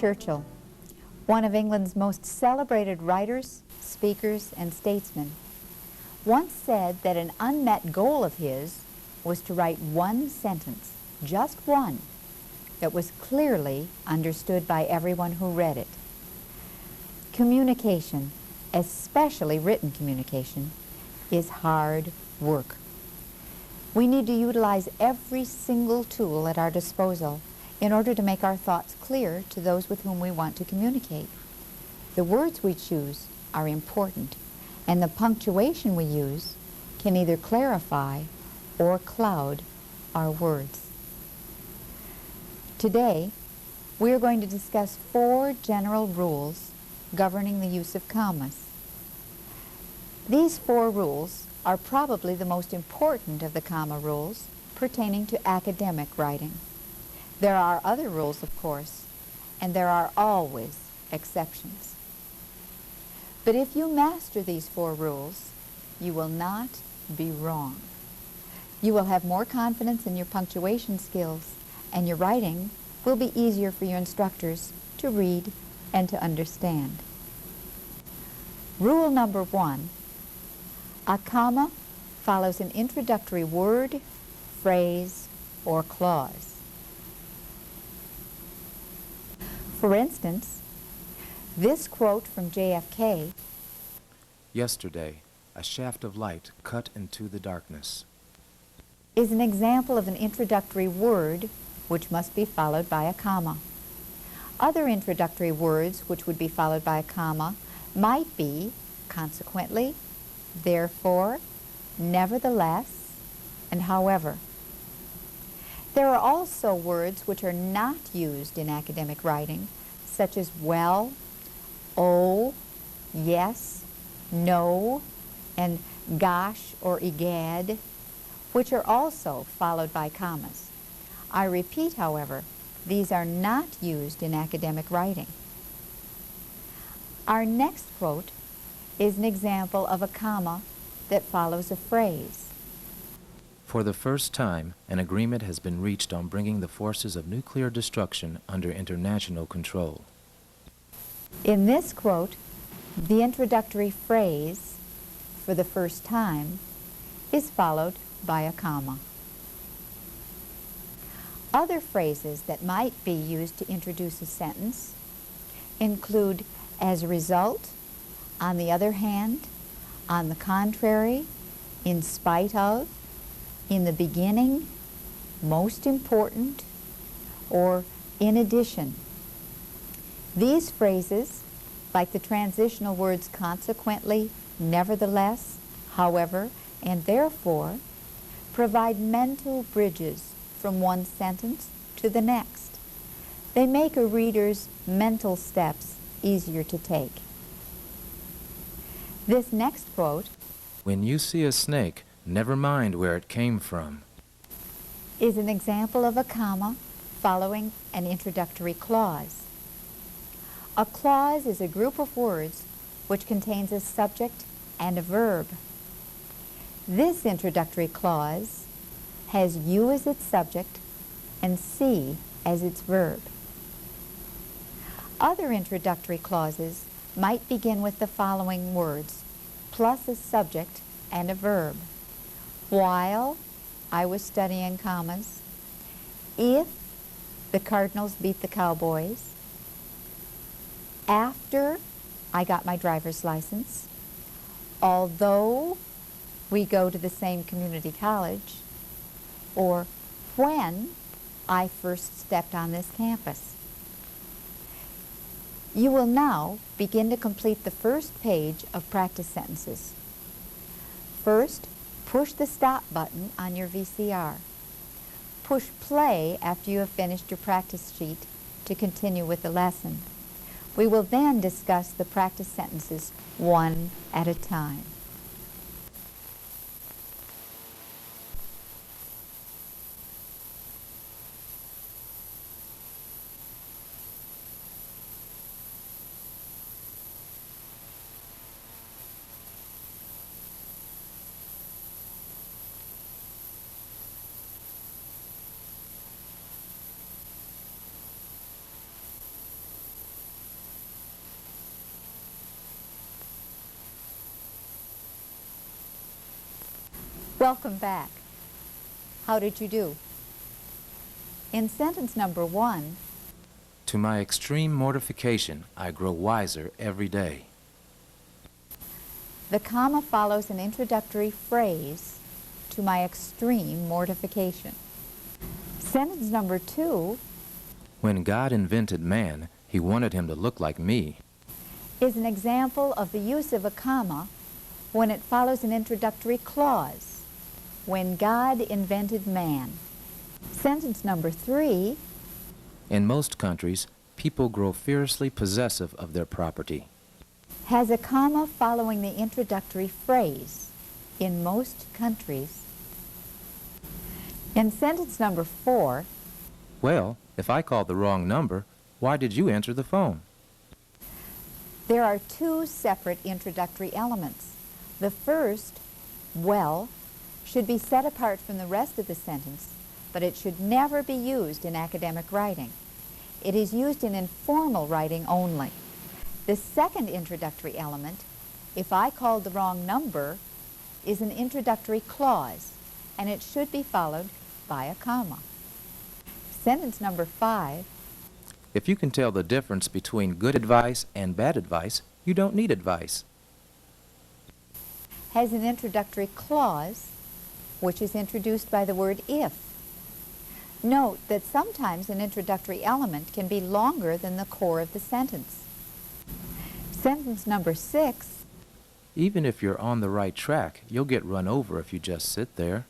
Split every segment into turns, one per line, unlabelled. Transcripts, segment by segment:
Churchill, one of England's most celebrated writers, speakers, and statesmen, once said that an unmet goal of his was to write one sentence, just one, that was clearly understood by everyone who read it. Communication, especially written communication, is hard work. We need to utilize every single tool at our disposal in order to make our thoughts clear to those with whom we want to communicate. The words we choose are important, and the punctuation we use can either clarify or cloud our words. Today, we are going to discuss 4 general rules governing the use of commas. These 4 rules are probably the most important of the comma rules pertaining to academic writing. There are other rules, of course, and there are always exceptions. But if you master these 4 rules, you will not be wrong. You will have more confidence in your punctuation skills, and your writing will be easier for your instructors to read and to understand. Rule number 1, a comma follows an introductory word, phrase, or clause. For instance, this quote from JFK,
"Yesterday, a shaft of light cut into the darkness,"
is an example of an introductory word which must be followed by a comma. Other introductory words which would be followed by a comma might be consequently, therefore, nevertheless, and however. There are also words which are not used in academic writing, such as well, oh, yes, no, and gosh or egad, which are also followed by commas. I repeat, however, these are not used in academic writing. Our next quote is an example of a comma that follows a phrase.
"For the first time, an agreement has been reached on bringing the forces of nuclear destruction under international control."
In this quote, the introductory phrase, "for the first time," is followed by a comma. Other phrases that might be used to introduce a sentence include as a result, on the other hand, on the contrary, in spite of, in the beginning, most important, or in addition. These phrases, like the transitional words consequently, nevertheless, however, and therefore, provide mental bridges from one sentence to the next. They make a reader's mental steps easier to take. This next quote,
"When you see a snake, never mind where it came from,"
is an example of a comma following an introductory clause. A clause is a group of words which contains a subject and a verb. This introductory clause has you as its subject and see as its verb. Other introductory clauses might begin with the following words, plus a subject and a verb. While I was studying commas, if the Cardinals beat the Cowboys, after I got my driver's license, although we go to the same community college, or when I first stepped on this campus. You will now begin to complete the first page of practice sentences. First, push the stop button on your VCR. Push play after you have finished your practice sheet to continue with the lesson. We will then discuss the practice sentences one at a time. Welcome back. How did you do? In sentence number 1,
To my extreme mortification, I grow wiser every day.
the comma follows an introductory phrase, to my extreme mortification. Sentence number 2
When God invented man, he wanted him to look like me.
is an example of the use of a comma when it follows an introductory clause. When God invented man. Sentence number 3
In most countries, people grow fiercely possessive of their property.
has a comma following the introductory phrase, in most countries. In sentence number 4,
Well, if I called the wrong number, why did you answer the phone?
there are 2 separate introductory elements. The first, well, should be set apart from the rest of the sentence, but it should never be used in academic writing. It is used in informal writing only. The second introductory element, if I called the wrong number, is an introductory clause, and it should be followed by a comma. Sentence number 5,
If you can tell the difference between good advice and bad advice, you don't need advice.
has an introductory clause, which is introduced by the word if. Note that sometimes an introductory element can be longer than the core of the sentence. Sentence number 6,
Even if you're on the right track, you'll get run over if you just sit there.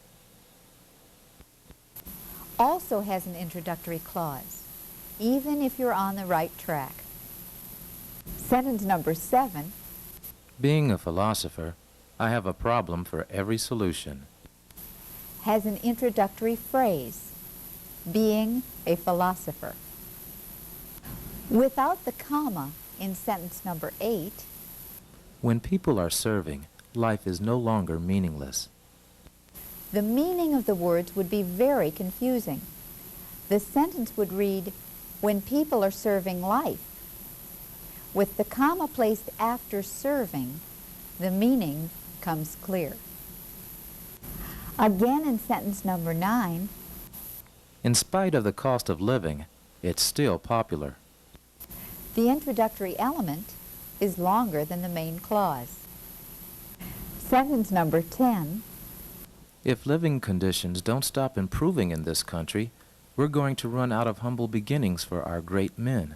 also has an introductory clause, even if you're on the right track. Sentence number 7,
Being a philosopher, I have a problem for every solution.
has an introductory phrase, being a philosopher. Without the comma in sentence number 8,
When people are serving, life is no longer meaningless.
the meaning of the words would be very confusing. The sentence would read, when people are serving life. With the comma placed after serving, the meaning comes clear. Again in sentence number 9,
In spite of the cost of living, it's still popular.
the introductory element is longer than the main clause. Sentence number 10,
If living conditions don't stop improving in this country, we're going to run out of humble beginnings for our great men.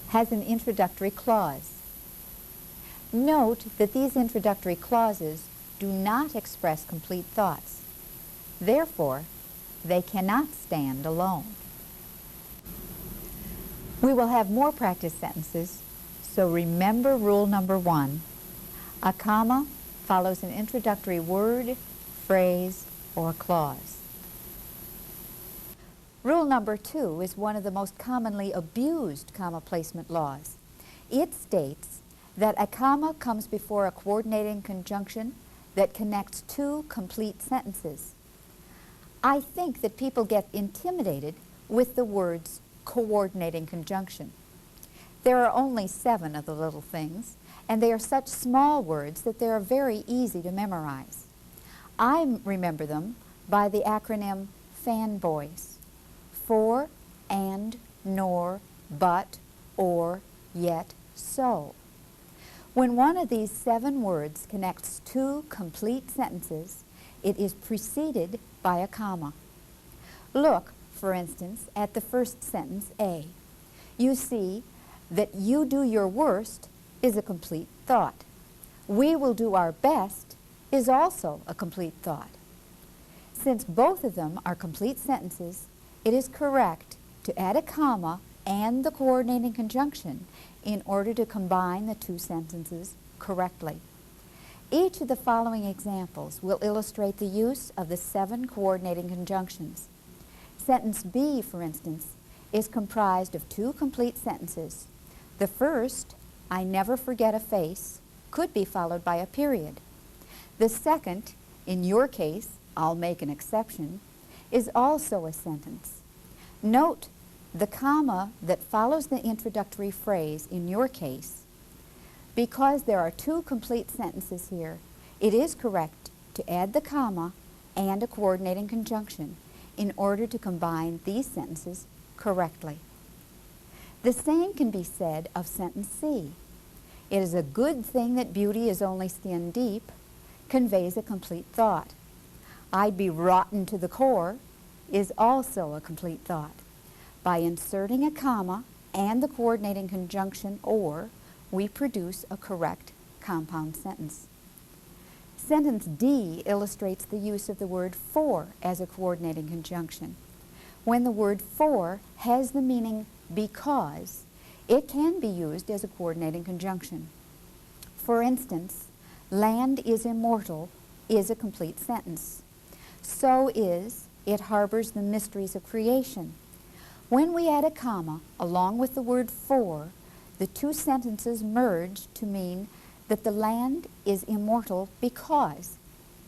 has an introductory clause. Note that these introductory clauses do not express complete thoughts. Therefore, they cannot stand alone. We will have more practice sentences, so remember rule number 1. A comma follows an introductory word, phrase, or clause. Rule number 2 is one of the most commonly abused comma placement laws. It states that a comma comes before a coordinating conjunction that connects 2 complete sentences. I think that people get intimidated with the words coordinating conjunction. There are only 7 of the little things, and they are such small words that they are very easy to memorize. I remember them by the acronym FANBOYS: for, and, nor, but, or, yet, so. When one of these 7 words connects 2 complete sentences, it is preceded by a comma. Look, for instance, at the first sentence, A. You see that you do your worst is a complete thought. We will do our best is also a complete thought. Since both of them are complete sentences, it is correct to add a comma and the coordinating conjunction in order to combine the 2 sentences correctly. Each of the following examples will illustrate the use of the 7 coordinating conjunctions. Sentence B, for instance, is comprised of 2 complete sentences. The first, I never forget a face, could be followed by a period. The second, in your case, I'll make an exception, is also a sentence. Note the comma that follows the introductory phrase in your case. Because there are 2 complete sentences here, it is correct to add the comma and a coordinating conjunction in order to combine these sentences correctly. The same can be said of sentence C. It is a good thing that beauty is only skin deep conveys a complete thought. I'd be rotten to the core is also a complete thought. By inserting a comma and the coordinating conjunction or, we produce a correct compound sentence. Sentence D illustrates the use of the word for as a coordinating conjunction. When the word for has the meaning because, it can be used as a coordinating conjunction. For instance, land is immortal is a complete sentence. So is it harbors the mysteries of creation. When we add a comma along with the word for, the two sentences merge to mean that the land is immortal because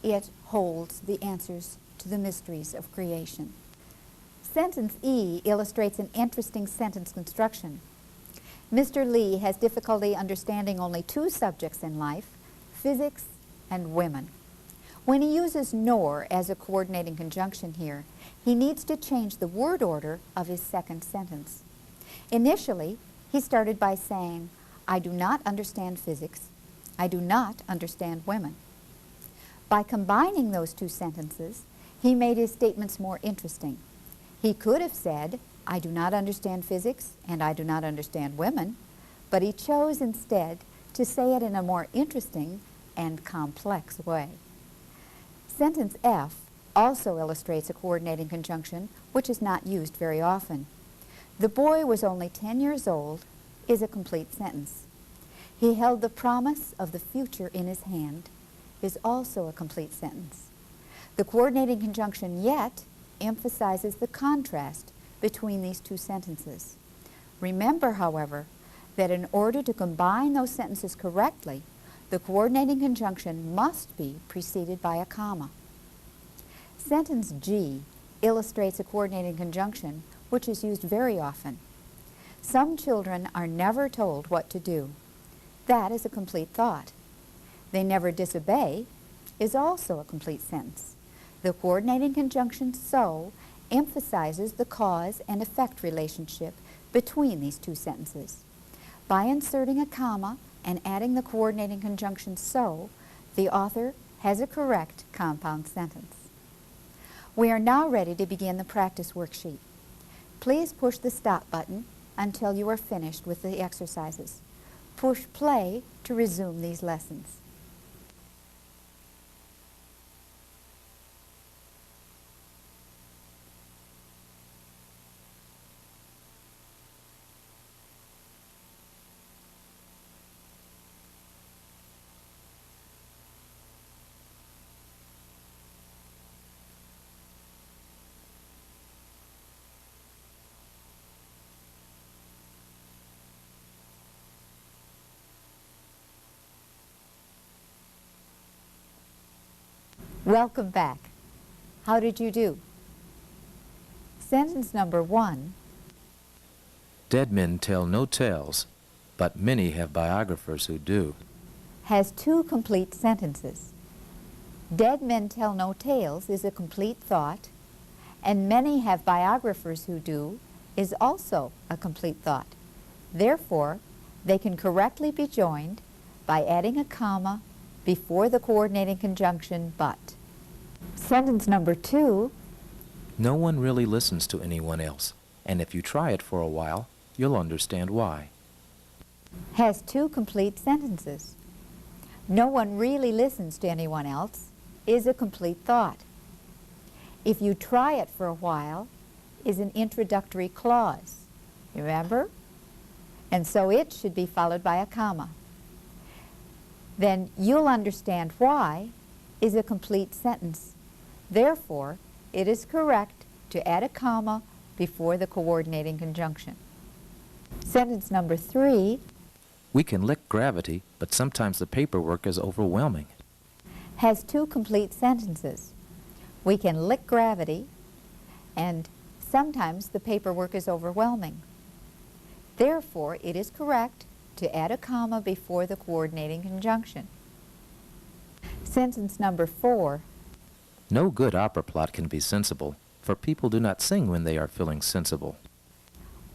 it holds the answers to the mysteries of creation. Sentence E illustrates an interesting sentence construction. Mr. Lee has difficulty understanding only two subjects in life, physics and women. When he uses nor as a coordinating conjunction here, he needs to change the word order of his second sentence. Initially, he started by saying, I do not understand physics. I do not understand women. By combining those two sentences, he made his statements more interesting. He could have said, I do not understand physics and I do not understand women, but he chose instead to say it in a more interesting and complex way. Sentence F also illustrates a coordinating conjunction which is not used very often. The boy was only 10 years old is a complete sentence. He held the promise of the future in his hand is also a complete sentence. The coordinating conjunction yet emphasizes the contrast between these two sentences. Remember, however, that in order to combine those sentences correctly, the coordinating conjunction must be preceded by a comma. Sentence G illustrates a coordinating conjunction which is used very often. Some children are never told what to do. That is a complete thought. They never disobey is also a complete sentence. The coordinating conjunction so emphasizes the cause and effect relationship between these two sentences. By inserting a comma and adding the coordinating conjunction so, the author has a correct compound sentence. We are now ready to begin the practice worksheet. Please push the stop button until you are finished with the exercises. Push play to resume these lessons. Welcome back. How did you do? Sentence number 1.
Dead men tell no tales, but many have biographers who do.
Has two complete sentences. Dead men tell no tales is a complete thought, and many have biographers who do is also a complete thought. Therefore, they can correctly be joined by adding a comma before the coordinating conjunction but. Sentence number 2.
No one really listens to anyone else, and if you try it for a while, you'll understand why.
Has two complete sentences. No one really listens to anyone else is a complete thought. If you try it for a while is an introductory clause. Remember? And so it should be followed by a comma. Then you'll understand why is a complete sentence. Therefore, it is correct to add a comma before the coordinating conjunction. Sentence number 3.
We can lick gravity, but sometimes the paperwork is overwhelming.
Has two complete sentences. We can lick gravity, and sometimes the paperwork is overwhelming. Therefore, it is correct to add a comma before the coordinating conjunction. Sentence number 4.
No good opera plot can be sensible, for people do not sing when they are feeling sensible.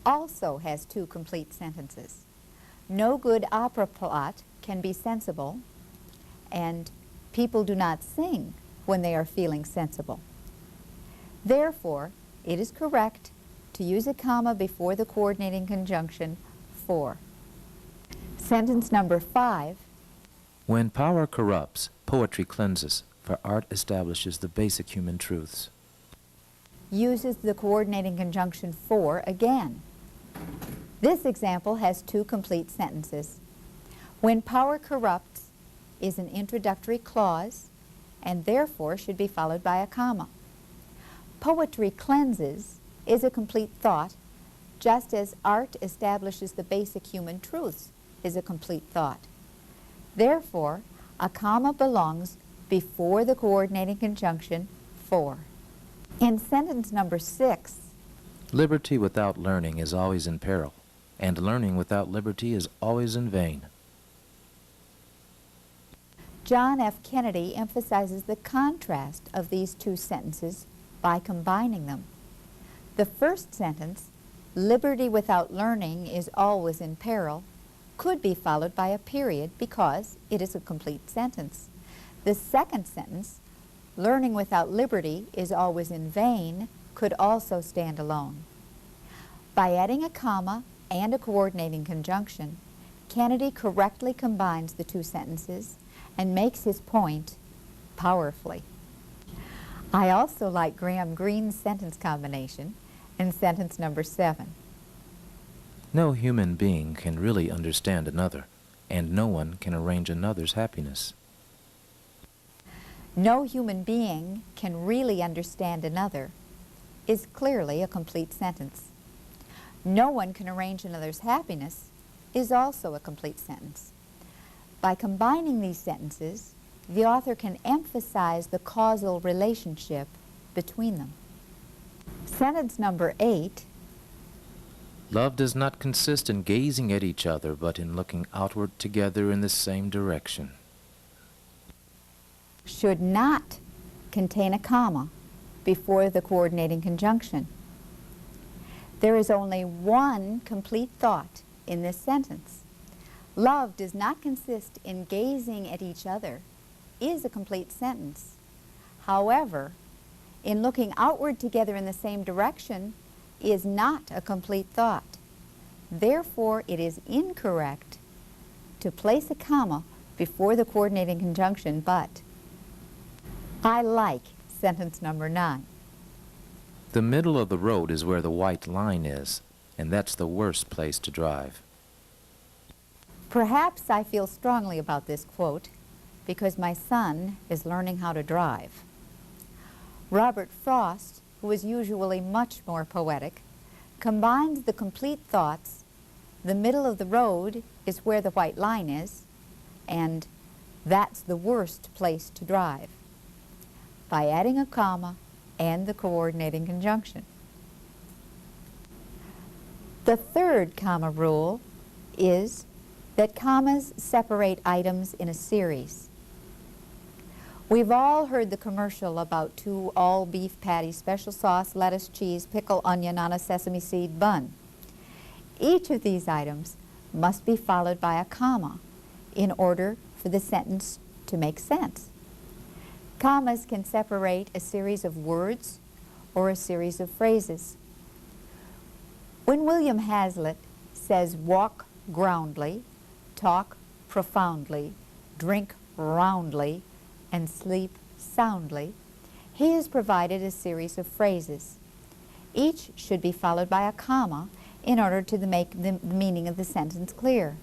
Also has 2 complete sentences. No good opera plot can be sensible, and people do not sing when they are feeling sensible. Therefore, it is correct to use a comma before the coordinating conjunction for. Sentence number 5.
When power corrupts, poetry cleanses, for art establishes the basic human truths.
Uses the coordinating conjunction for again. This example has 2 complete sentences. When power corrupts is an introductory clause and therefore should be followed by a comma. Poetry cleanses is a complete thought, just as art establishes the basic human truths is a complete thought. Therefore, a comma belongs before the coordinating conjunction for. In sentence number 6,
Liberty without learning is always in peril, and learning without liberty is always in vain.
John F. Kennedy emphasizes the contrast of these 2 sentences by combining them. The first sentence, liberty without learning is always in peril, could be followed by a period because it is a complete sentence. The second sentence, learning without liberty is always in vain, could also stand alone. By adding a comma and a coordinating conjunction, Kennedy correctly combines the 2 sentences and makes his point powerfully. I also like Graham Greene's sentence combination in sentence number 7.
No human being can really understand another, and no one can arrange another's happiness.
No human being can really understand another is clearly a complete sentence. No one can arrange another's happiness is also a complete sentence. By combining these sentences, the author can emphasize the causal relationship between them. Sentence number 8.
Love does not consist in gazing at each other, but in looking outward together in the same direction.
Should not contain a comma before the coordinating conjunction. There is only one complete thought in this sentence. Love does not consist in gazing at each other is a complete sentence. However, in looking outward together in the same direction is not a complete thought. Therefore, it is incorrect to place a comma before the coordinating conjunction, but I like sentence number 9.
The middle of the road is where the white line is, and that's the worst place to drive.
Perhaps I feel strongly about this quote because my son is learning how to drive. Robert Frost, who is usually much more poetic, combines the complete thoughts, the middle of the road is where the white line is, and that's the worst place to drive, by adding a comma and the coordinating conjunction. The third comma rule is that commas separate items in a series. We've all heard the commercial about 2 all-beef patties, special sauce, lettuce, cheese, pickle, onion on a sesame seed bun. Each of these items must be followed by a comma in order for the sentence to make sense. Commas can separate a series of words or a series of phrases. When William Hazlitt says walk groundly, talk profoundly, drink roundly, and sleep soundly, he has provided a series of phrases. Each should be followed by a comma in order to make the meaning of the sentence clear.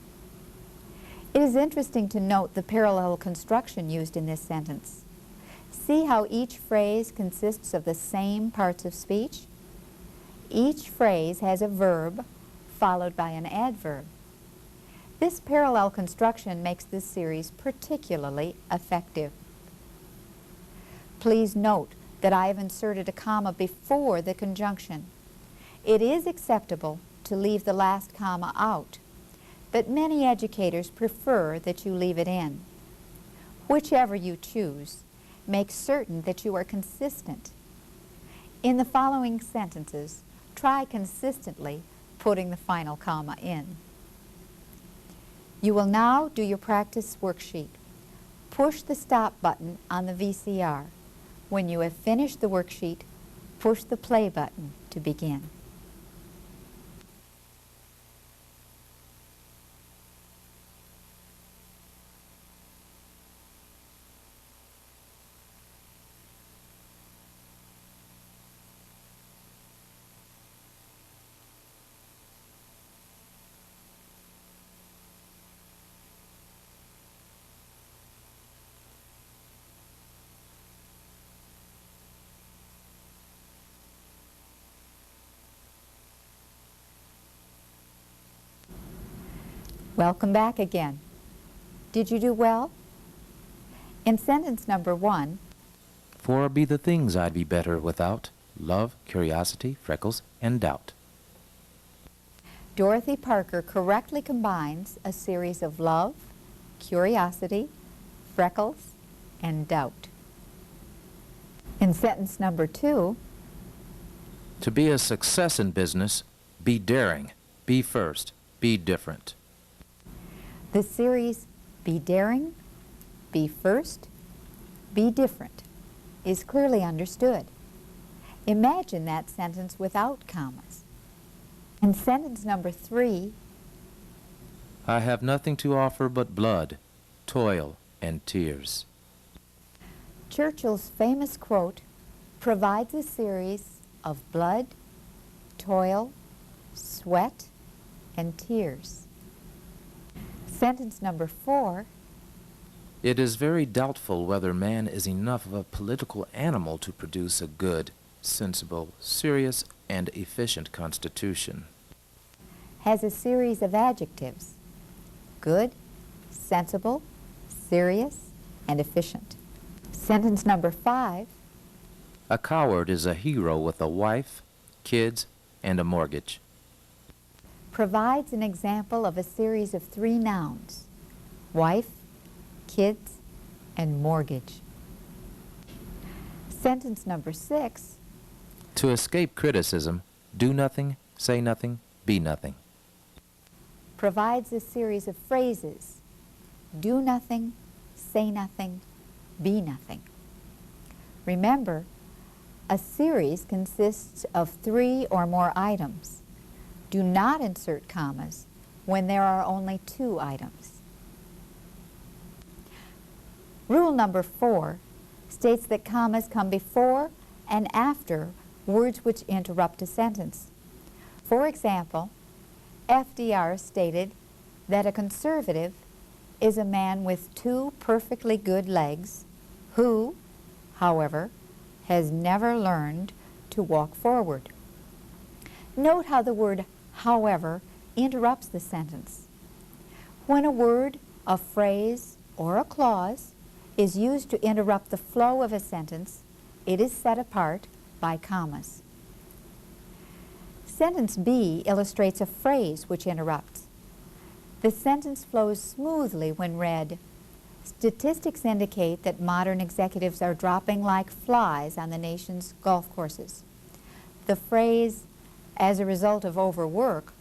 It is interesting to note the parallel construction used in this sentence. See how each phrase consists of the same parts of speech? Each phrase has a verb followed by an adverb. This parallel construction makes this series particularly effective. Please note that I have inserted a comma before the conjunction. It is acceptable to leave the last comma out, but many educators prefer that you leave it in. Whichever you choose, make certain that you are consistent. In the following sentences, try consistently putting the final comma in. You will now do your practice worksheet. Push the stop button on the VCR. When you have finished the worksheet, push the play button to begin. Welcome back again. Did you do well? In sentence number 1,
For be the things I'd be better without love, curiosity, freckles, and doubt.
Dorothy Parker correctly combines a series of love, curiosity, freckles, and doubt. In sentence number 2,
To be a success in business, be daring, be first, be different.
the series Be Daring, Be First, Be Different is clearly understood. Imagine that sentence without commas. In sentence number 3,
I have nothing to offer but blood, toil, and tears.
Churchill's famous quote provides a series of blood, toil, sweat, and tears. Sentence number 4,
It is very doubtful whether man is enough of a political animal to produce a good, sensible, serious, and efficient constitution.
has a series of adjectives: good, sensible, serious, and efficient. Sentence number 5,
A coward is a hero with a wife, kids, and a mortgage.
provides an example of a series of 3 nouns: wife, kids, and mortgage. Sentence number 6,
To escape criticism, do nothing, say nothing, be nothing.
provides a series of phrases: do nothing, say nothing, be nothing. Remember, a series consists of 3 or more items. Do not insert commas when there are only 2 items. Rule number 4 states that commas come before and after words which interrupt a sentence. For example, FDR stated that a conservative is a man with 2 perfectly good legs who, however, has never learned to walk forward. Note how the word however interrupts the sentence. When a word, a phrase, or a clause is used to interrupt the flow of a sentence, it is set apart by commas. Sentence B illustrates a phrase which interrupts. The sentence flows smoothly when read. Statistics indicate that modern executives are dropping like flies on the nation's golf courses. The phrase, as a result of overwork,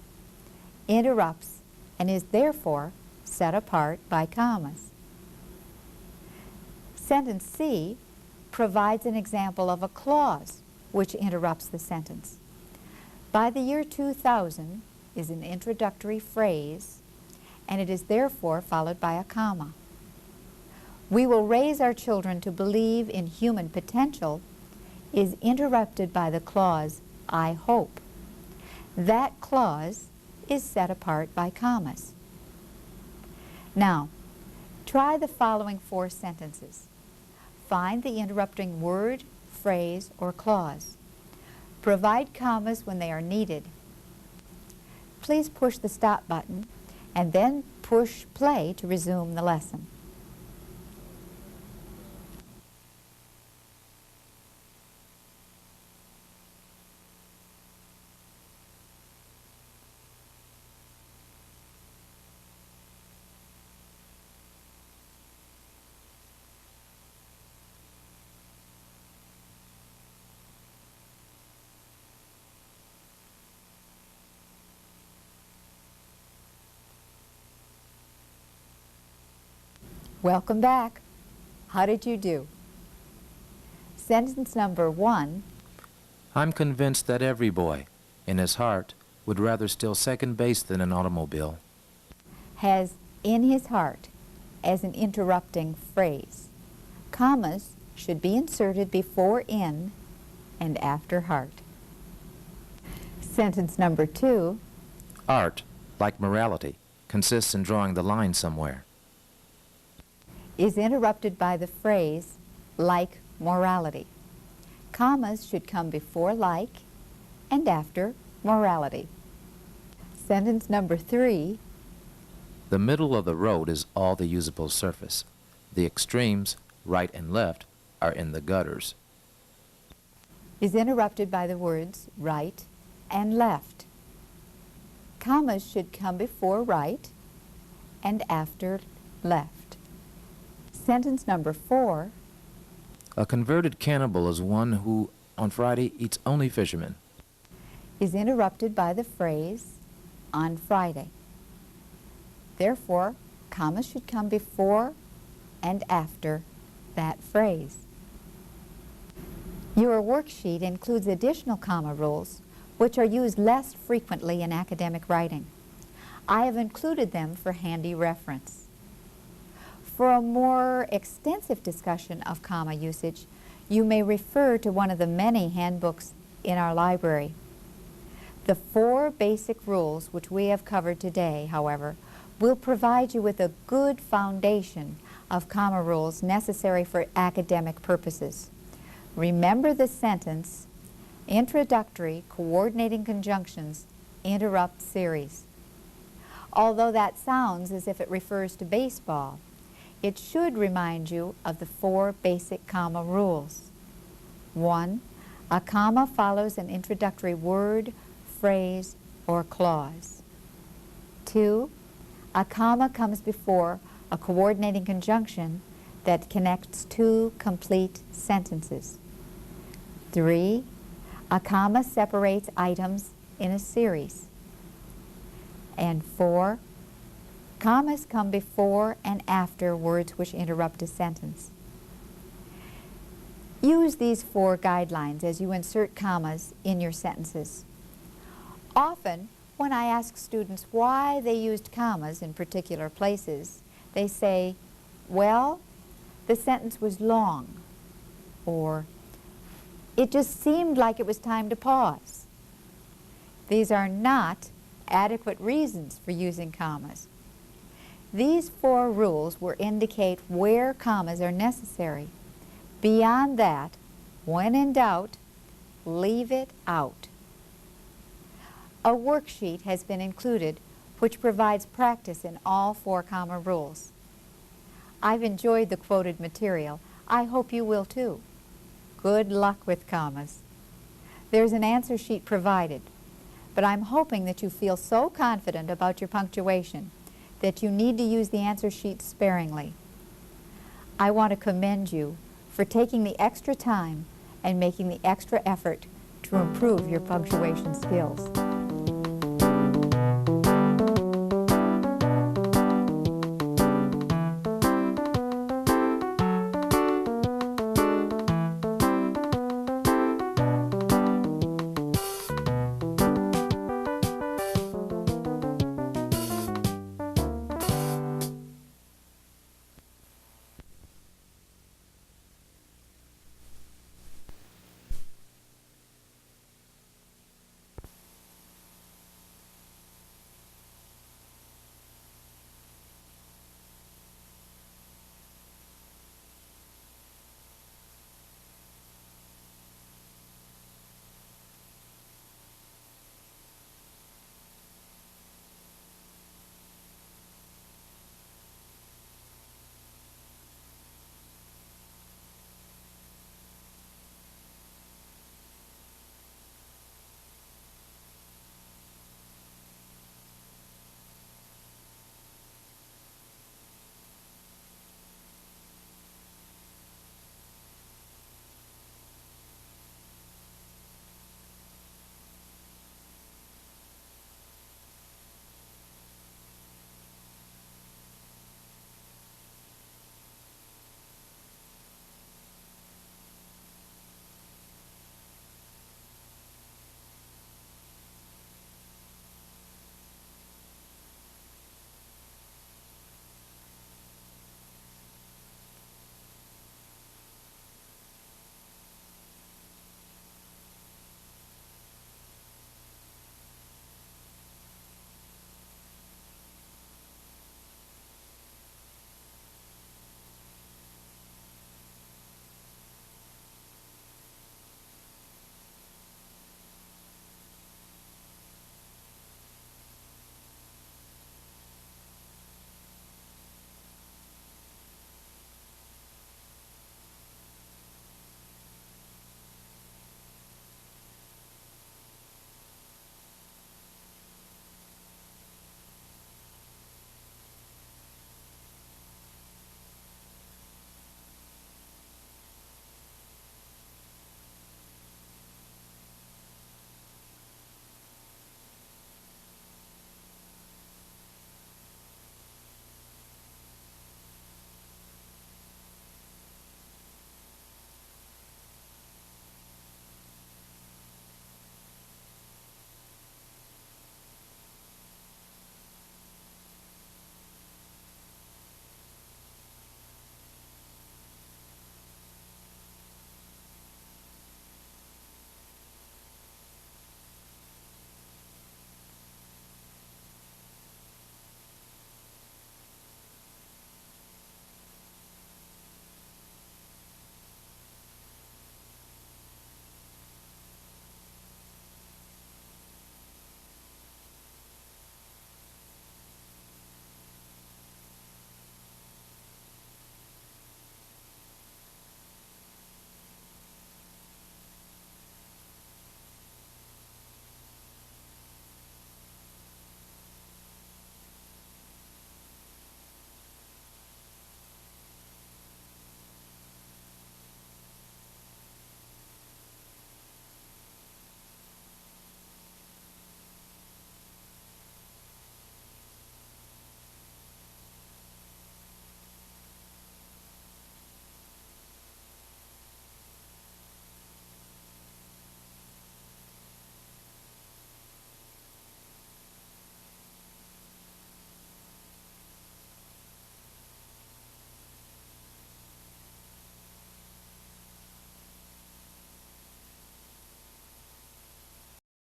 interrupts and is therefore set apart by commas. Sentence C provides an example of a clause which interrupts the sentence. By the year 2000 is an introductory phrase, and it is therefore followed by a comma. We will raise our children to believe in human potential is interrupted by the clause, I hope. That clause is set apart by commas. Now, try the following 4 sentences. Find the interrupting word, phrase, or clause. Provide commas when they are needed. Please push the stop button and then push play to resume the lesson. Welcome back. How did you do? Sentence number 1.
I'm convinced that every boy, in his heart, would rather steal second base than an automobile.
Has in his heart as an interrupting phrase. Commas should be inserted before in and after heart. Sentence number 2.
Art, like morality, consists in drawing the line somewhere.
Is interrupted by the phrase like morality. Commas should come before like and after morality. Sentence number 3.
The middle of the road is all the usable surface. The extremes, right and left, are in the gutters.
Is interrupted by the words right and left. Commas should come before right and after left. Sentence number 4.
A converted cannibal is one who, on Friday, eats only fishermen.
Is interrupted by the phrase on Friday. Therefore, commas should come before and after that phrase. Your worksheet includes additional comma rules which are used less frequently in academic writing. I have included them for handy reference. For a more extensive discussion of comma usage, you may refer to one of the many handbooks in our library. The 4 basic rules which we have covered today, however, will provide you with a good foundation of comma rules necessary for academic purposes. Remember the sentence, introductory coordinating conjunctions interrupt series. Although that sounds as if it refers to baseball, it should remind you of the 4 basic comma rules. 1. A comma follows an introductory word, phrase, or clause. 2. A comma comes before a coordinating conjunction that connects 2 complete sentences. 3. A comma separates items in a series. And 4. Commas come before and after words which interrupt a sentence. Use these 4 guidelines as you insert commas in your sentences. Often, when I ask students why they used commas in particular places, they say, well, the sentence was long, or it just seemed like it was time to pause. These are not adequate reasons for using commas. These 4 rules will indicate where commas are necessary. Beyond that, when in doubt, leave it out. A worksheet has been included which provides practice in all 4 comma rules. I've enjoyed the quoted material. I hope you will too. Good luck with commas. There's an answer sheet provided, but I'm hoping that you feel so confident about your punctuation that you need to use the answer sheet sparingly. I want to commend you for taking the extra time and making the extra effort to improve your punctuation skills.